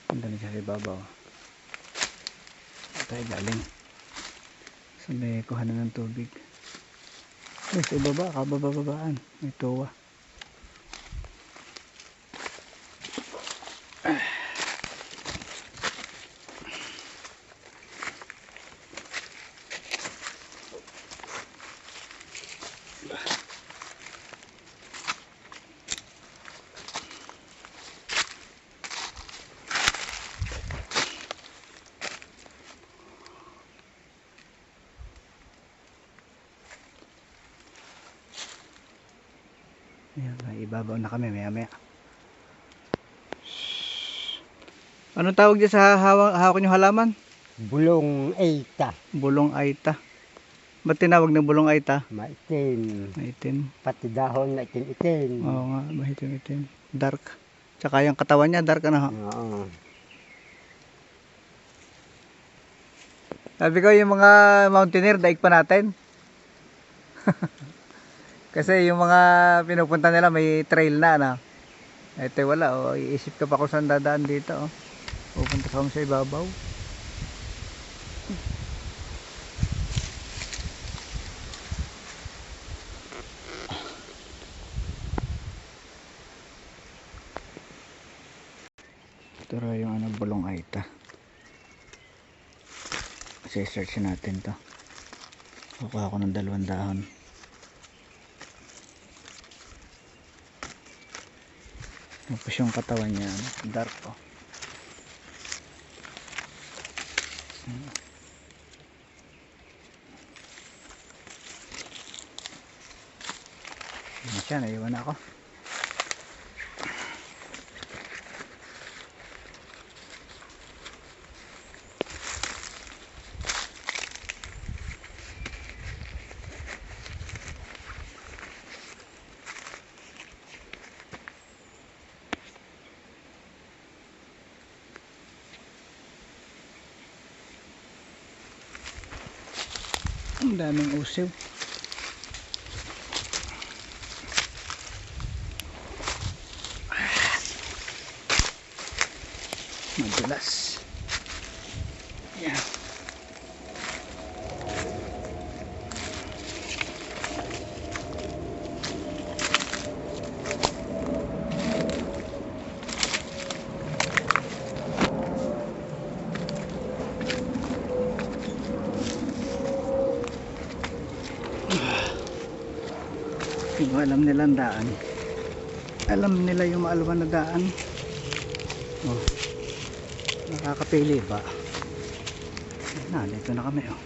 Punta na siya sa ibabaw. Tayo galing sa may kuhanan ng tubig. Sa ibaba, kabababaan. May tuwa. Ayan, ibabaw na kami maya maya. Anong tawag dyan sa hawak nyo halaman? Bulong Aita. Bulong Aita. Ba't tinawag na bulong Aita? Maitim. Maitim. Pati dahon na itim-itim. Oo nga, maitim-itim. Dark. Tsaka yung katawan niya, dark ano ha? Oo. Sabi ko yung mga mountaineer, daig pa natin. Kasi yung mga pinupunta nila may trail na ano. Ito wala oh, iisip ka pa kung saan dadaan dito oh. Pupunta ka sa ibabaw. Ito raw yung ano, bulong Aita. Kasi search natin to. Kukuha ko ng 2 dahon. Tapos yung katawan niya dark oh. Yan siya, naiwan ako. Ang daming usiw. Madulas. Yan. Yung alam nilang daan, alam nila yung maalwan na daan. Oh, nakakapili ba? Dito na kami oh.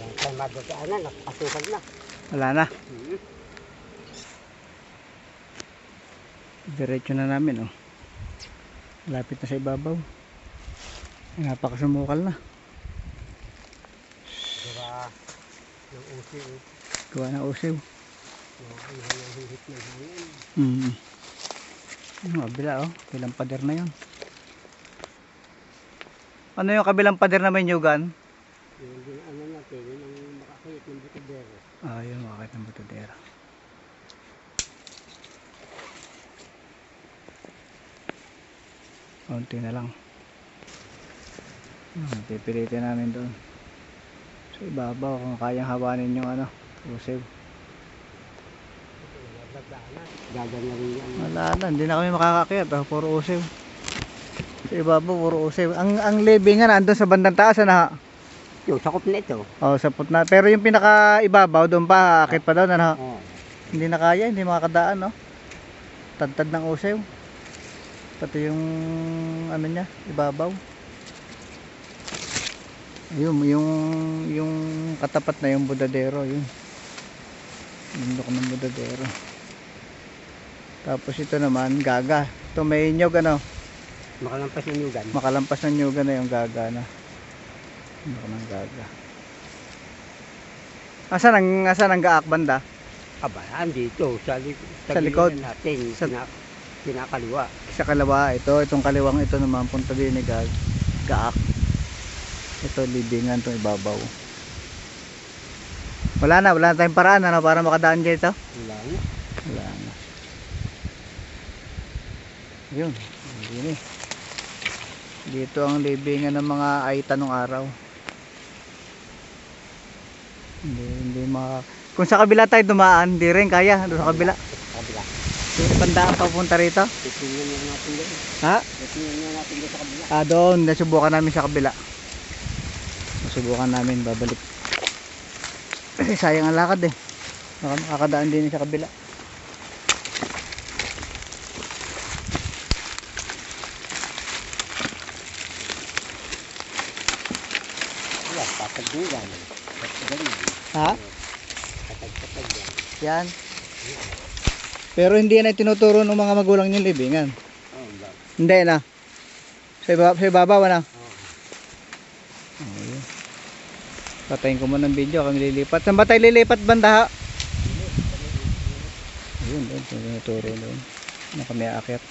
Yan tayo madagaanan, nakapasukal na. Wala na. Diretso na namin oh. Lapit na sa ibabaw. Napakasumukal na. Diba, yung usiw. Gawa ng usiw. Yung hihit na hangin. Yung kabila oh, kabilang pader na yun. Ano yung kabilang pader na may nyugan? Yung ano natin, yung makakayit ng butadero. Ah, yun, makakit ng butadera. Konti na lang. Pipilitin namin doon sa ibabaw kung kayang hawanin yung ano, usiw. Gagan na rin yan. Wala na, hindi na kami makakakyat oh, puro usiw. Sa ibabaw, puro usiw. Ang levee nga nandun sa bandang taas na. Yung sakop na ito. Oh, sapot na. Pero yung pinaka ibabaw doon pa, akit pa doon ano. Oo. Hindi na kaya, hindi makakadaan no. Tadtad ng usiw. Pati yung ano niya, ibabaw. Yung katapat na yung budadero, yun. Bundok ng budadero. Tapos ito naman, gaga. Ito may nyog ano. Makalampas yung yugan. Makalampas ng nyugan na yung gaga na. Bundok ng gaga. Asan ang gaak banda? Aba, andito. Sa likod. Natin. Sa- Kinakaliwa. Sa kaliwa, itong kaliwang ito naman punta din ni gaak. Ito libingan itong ibabaw. Wala na tayong paraan ano, para makadaan dyan ito. Wala na. Wala na. Yun, hindi. Dito ang libingan ng mga aita nung araw. Hindi kung sa kabila tayo dumaan, hindi rin kaya doon sa kabila. Kabila. Yung bandaan papunta rito. Titingnan nga natin doon. Ha? Titingnan nga natin doon sa kabila. Doon, nasubukan namin sa kabila. Nasubukan namin babalik. Kasi sayang ang lakad eh. Baka makakadaan din sa kabila. Wala, patag din yan. Ganyan. Ha? Patag yan. Yan. Pero hindi na tinuturo ng mga magulang yung libingan. Oo, ba? Hindi na. Sa ibabaw na. Oo. Ayun. Patayin ko muna ng video kami lilipat. Saan ba tayo lilipat banda ha? Ayun, doon. Tinuturo doon. Na kami aakyat.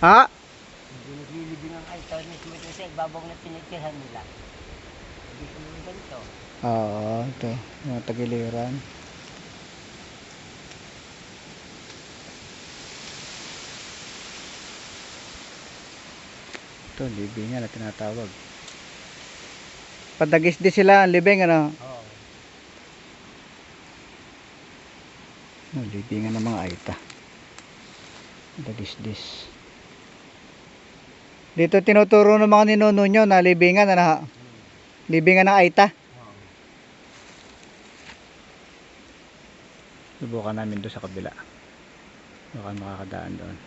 Ha? Hindi naglilibing ang ito. Ito sa ibabaw na tinitirhan nila. Hindi ko naman ganito. Oo, ito. Mga tagiliran. Ito, libingan na tinatawag. Padagis di sila ang libing, ano? Oo. Libingan ng mga aita. Dagis-dis. Dito tinuturo ng mga ninuno nyo na libingan, ano? Libingan ng aita. Oo. Subukan namin doon sa kabila. Baka makakadaan doon.